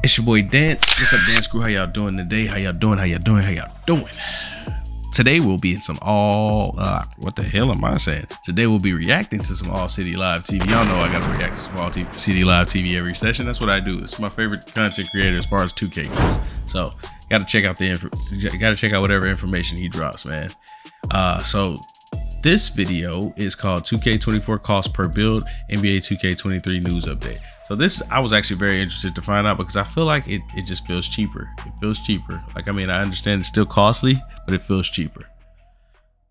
It's your boy Dance. What's up, Dance Crew? How y'all doing today? How y'all doing? How y'all doing? How y'all doing? Today we'll be in some what the hell am I saying? Today we'll be reacting to some AllCity LiveTV. Y'all know I gotta react to some AllCity LiveTV every session. That's what I do. It's my favorite content creator as far as 2K goes. So gotta check out whatever information he drops, man. So this video is called 2K24 cost per build NBA 2K23 news update. So this, I was actually very interested to find out because I feel like it just feels cheaper. It feels cheaper. Like, I mean, I understand it's still costly, but it feels cheaper.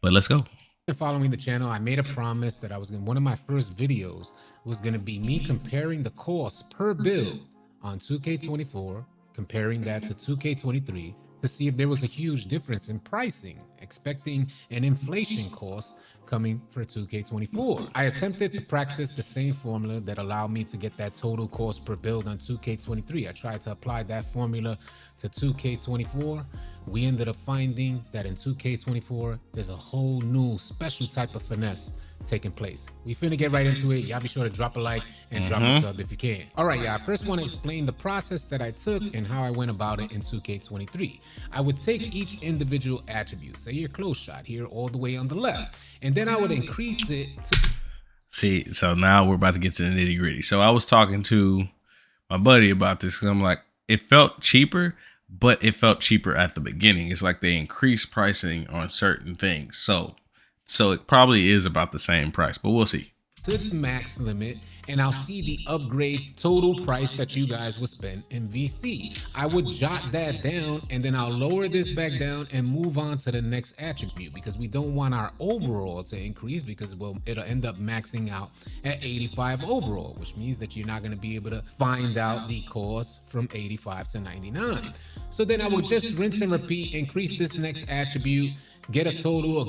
But let's go. Following the channel, I made a promise that one of my first videos was going to be me comparing the cost per build on 2K24, comparing that to 2K23 to see if there was a huge difference in pricing, expecting an inflation cost coming for 2K24. I attempted to practice the same formula that allowed me to get that total cost per build on 2K23. I tried to apply that formula to 2K24. We ended up finding that in 2K24, there's a whole new special type of finesse taking place. We finna get right into it. Y'all be sure to drop a like and drop a sub if you can. All right, y'all. I first want to explain the process that I took and how I went about it in 2K23. I would take each individual attribute, say your close shot here all the way on the left, and then I would increase it to... See, so now we're about to get to the nitty gritty. So I was talking to my buddy about this because I'm like, it felt cheaper, but it felt cheaper at the beginning. It's like they increased pricing on certain things. So it probably is about the same price, but we'll see. To its max limit, and I'll see the upgrade total price that you guys will spend in VC. I would jot that down, and then I'll lower this back down and move on to the next attribute because we don't want our overall to increase because, well, it'll end up maxing out at 85 overall, which means that you're not going to be able to find out the cost from 85 to 99. So then I will just rinse and repeat, increase this next attribute, get a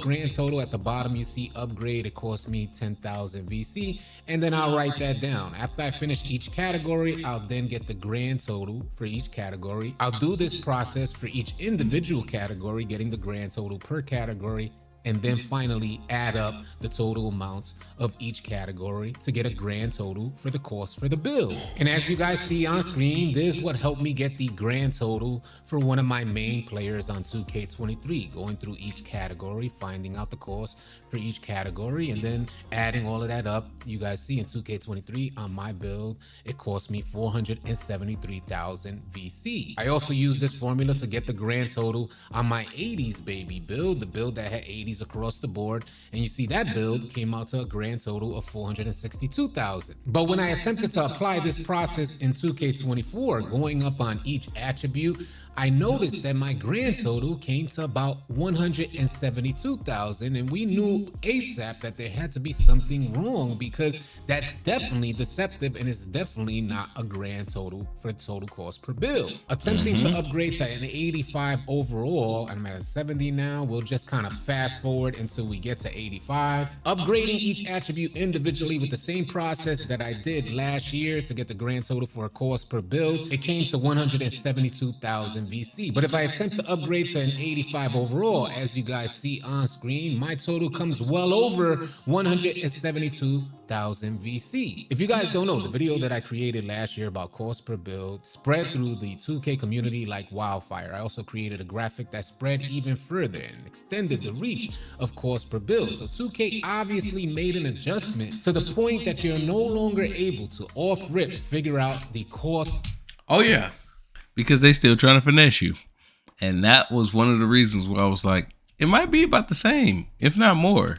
grand total. At the bottom you see upgrade, it cost me 10,000 VC, and then I'll write that down. After I finish each category, I'll then get the grand total for each category. I'll do this process for each individual category, getting the grand total per category, and then finally add up the total amounts of each category to get a grand total for the cost for the build. And as you guys see on screen, this is what helped me get the grand total for one of my main players on 2K23, going through each category, finding out the cost for each category, and then adding all of that up. You guys see in 2K23 on my build, it cost me 473,000 VC. I also used this formula to get the grand total on my 80s baby build, the build that had 80s across the board, and you see that build came out to a grand total of 462,000. But when I attempted to apply this process in 2K24, going up on each attribute, I noticed that my grand total came to about 172,000, and we knew ASAP that there had to be something wrong because that's definitely deceptive and it's definitely not a grand total for the total cost per build. Attempting to upgrade to an 85 overall, I'm at a 70 now. We'll just kind of fast forward until we get to 85. Upgrading each attribute individually with the same process that I did last year to get the grand total for a cost per build, it came to 172,000 VC. But if I attempt to upgrade to an 85 overall, as you guys see on screen, my total comes well over 172,000 VC. If you guys don't know, the video that I created last year about cost per build spread through the 2K community like wildfire. I also created a graphic that spread even further and extended the reach of cost per build. So 2K obviously made an adjustment to the point that you're no longer able to off-rip figure out the cost. Oh yeah, because they still trying to finesse you. And that was one of the reasons why I was like, it might be about the same, if not more,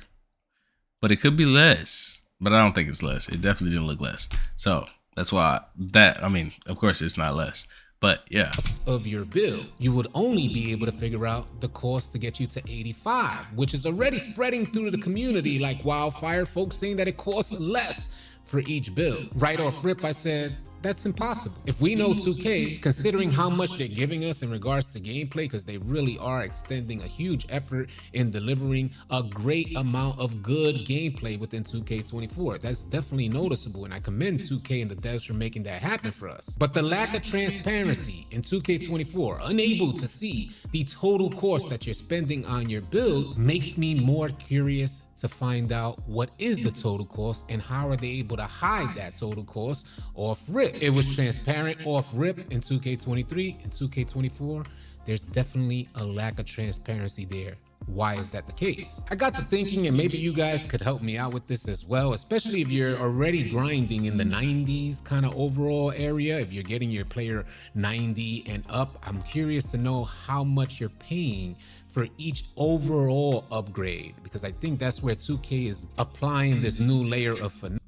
but it could be less. But I don't think it's less. It definitely didn't look less. So that's why I mean, of course it's not less, but yeah. Of your build, you would only be able to figure out the cost to get you to 85, which is already spreading through the community like wildfire, folks saying that it costs less for each build. Right off rip, I said, that's impossible. If we know 2K, considering how much they're giving us in regards to gameplay, because they really are extending a huge effort in delivering a great amount of good gameplay within 2K24. That's definitely noticeable, and I commend 2K and the devs for making that happen for us. But the lack of transparency in 2K24, unable to see the total cost that you're spending on your build, makes me more curious to find out what is the total cost and how are they able to hide that total cost off rip. It was transparent off rip in 2K23 and 2K24. There's definitely a lack of transparency there. Why is that the case? I got to thinking, and maybe you guys could help me out with this as well, especially if you're already grinding in the 90s kind of overall area. If you're getting your player 90 and up, I'm curious to know how much you're paying for each overall upgrade, because I think that's where 2K is applying this new layer of finesse.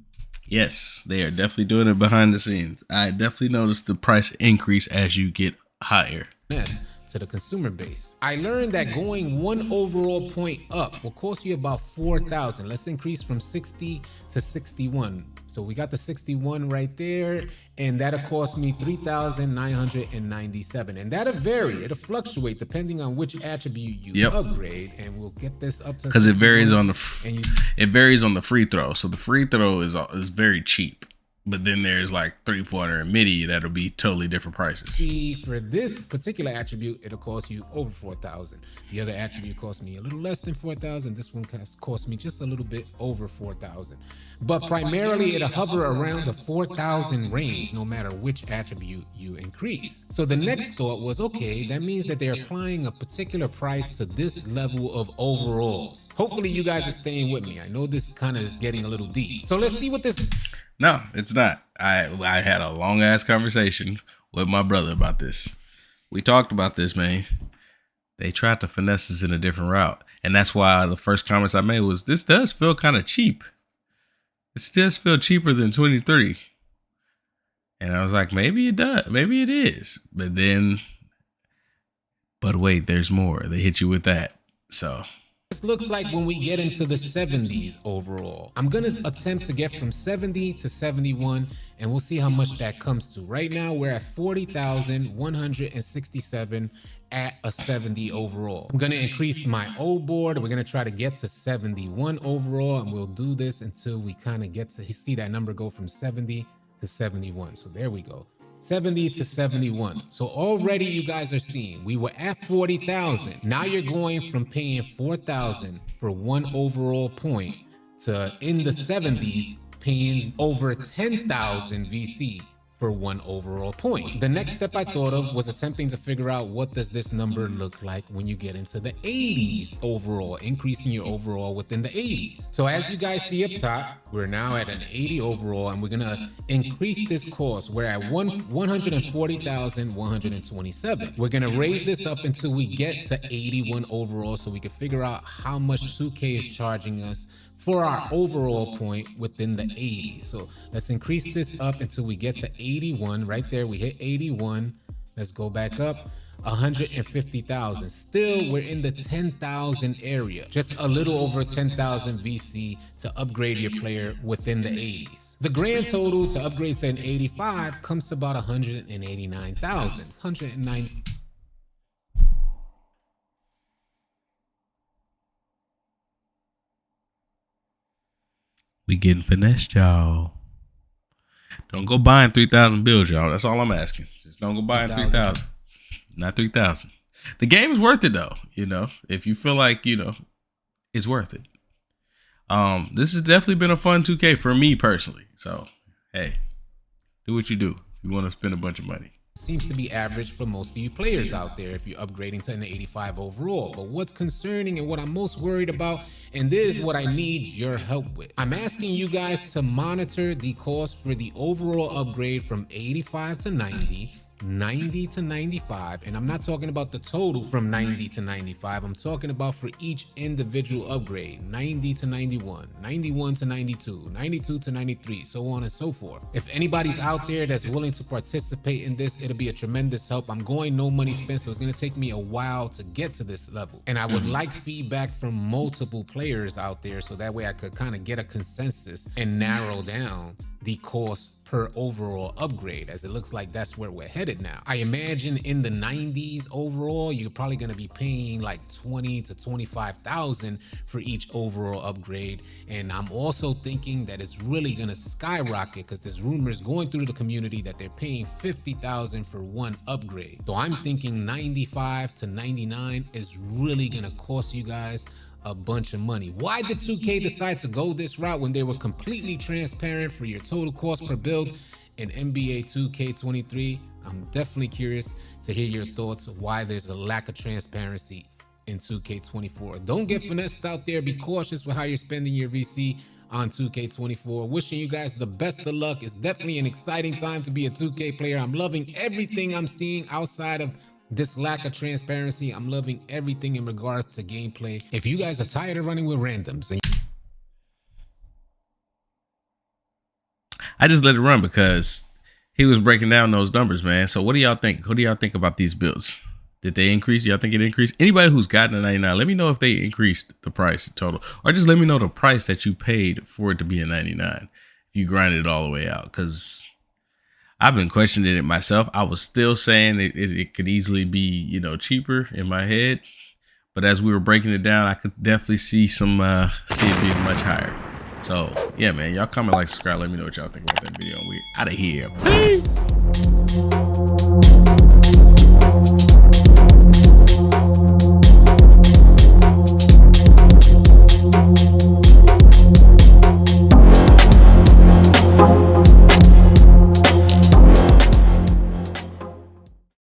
Yes, they are definitely doing it behind the scenes. I definitely noticed the price increase as you get higher To the consumer base. I learned that going one overall point up will cost you about 4,000. Let's increase from 60 to 61. So we got the 61 right there, and that'll cost me 3,997. And that'll vary. It'll fluctuate depending on which attribute you upgrade. And we'll get this up to, because it varies on the free throw. So the free throw is very cheap. But then there's like 3-pointer and midi that'll be totally different prices. See, for this particular attribute, it'll cost you over 4,000. The other attribute cost me a little less than 4,000. This one cost me just a little bit over 4,000. But primarily, it'll hover around the 4,000 range, no matter which attribute you increase. So the next thought was, okay, that means that they're applying a particular price to this level of overalls. Hopefully, you guys are staying with me. I know this kind of is getting a little deep. So let's see what this... No, it's not. I had a long ass conversation with my brother about this. We talked about this, man. They tried to finesse us in a different route. And that's why the first comments I made was, this does feel kind of cheap. It does feel cheaper than 23. And I was like, maybe it does. Maybe it is. But wait, there's more. They hit you with that. So... this looks like when we get into the 70s overall. I'm going to attempt to get from 70 to 71, and we'll see how much that comes to. Right now, we're at 40,167 at a 70 overall. I'm going to increase my O board. We're going to try to get to 71 overall, and we'll do this until we kind of get to see that number go from 70 to 71. So there we go. 70 to 71. So already you guys are seeing we were at 40,000. Now you're going from paying 4,000 for one overall point to in the 70s paying over 10,000 VC for one overall point. The next step I thought of was attempting to figure out what does this number look like when you get into the 80s overall, increasing your overall within the 80s. So as you guys see up top, we're now at an 80 overall, and we're gonna increase this cost. We're at 140,127. We're gonna raise this up until we get to 81 overall, so we can figure out how much 2K is charging us for our overall point within the 80s. So let's increase this up until we get to 81. Right there, we hit 81. Let's go back up. 150,000. Still, we're in the 10,000 area. Just a little over 10,000 VC to upgrade your player within the 80s. The grand total to upgrade to an 85 comes to about 189,000. 190. We getting finessed, y'all. Don't go buying 3,000 bills, y'all. That's all I'm asking. Just don't go buying 3,000. Not 3,000. The game is worth it, though. You know, if you feel like, you know, it's worth it. This has definitely been a fun 2K for me personally. So, hey, do what you do if you want to spend a bunch of money. Seems to be average for most of you players out there if you're upgrading to an 85 overall. But what's concerning and what I'm most worried about, and this is what I need your help with. I'm asking you guys to monitor the cost for the overall upgrade from 85 to 90, 90 to 95, and I'm not talking about the total from 90 to 95. I'm talking about for each individual upgrade, 90 to 91, 91 to 92, 92 to 93, so on and so forth. If anybody's out there that's willing to participate in this, it'll be a tremendous help. I'm going no money spent, so it's going to take me a while to get to this level, and I would like feedback from multiple players out there so that way I could kind of get a consensus and narrow down the cost per overall upgrade, as it looks like that's where we're headed now. I imagine in the 90s overall, you're probably going to be paying like 20 to 25,000 for each overall upgrade. And I'm also thinking that it's really going to skyrocket because there's rumors going through the community that they're paying 50,000 for one upgrade. So I'm thinking 95 to 99 is really going to cost you guys a bunch of money. Why did 2K decide to go this route when they were completely transparent for your total cost per build in NBA 2K23? I'm definitely curious to hear your thoughts why there's a lack of transparency in 2K24. Don't get finessed out there. Be cautious with how you're spending your VC on 2K24. Wishing you guys the best of luck. It's definitely an exciting time to be a 2K player. I'm loving everything I'm seeing outside of this lack of transparency. I'm loving everything in regards to gameplay. If you guys are tired of running with randoms and I just let it run because he was breaking down those numbers, man. So what do y'all think? What do y'all think about these builds? Did they increase? Y'all think it increased? Anybody who's gotten a 99, let me know if they increased the price total, or just let me know the price that you paid for it to be a 99 if you grinded it all the way out. Because I've been questioning it myself. I was still saying it could easily be, you know, cheaper in my head, but as we were breaking it down, I could definitely see see it being much higher. So yeah, man, y'all comment, like, subscribe, let me know what y'all think about that video. We out of here. Peace.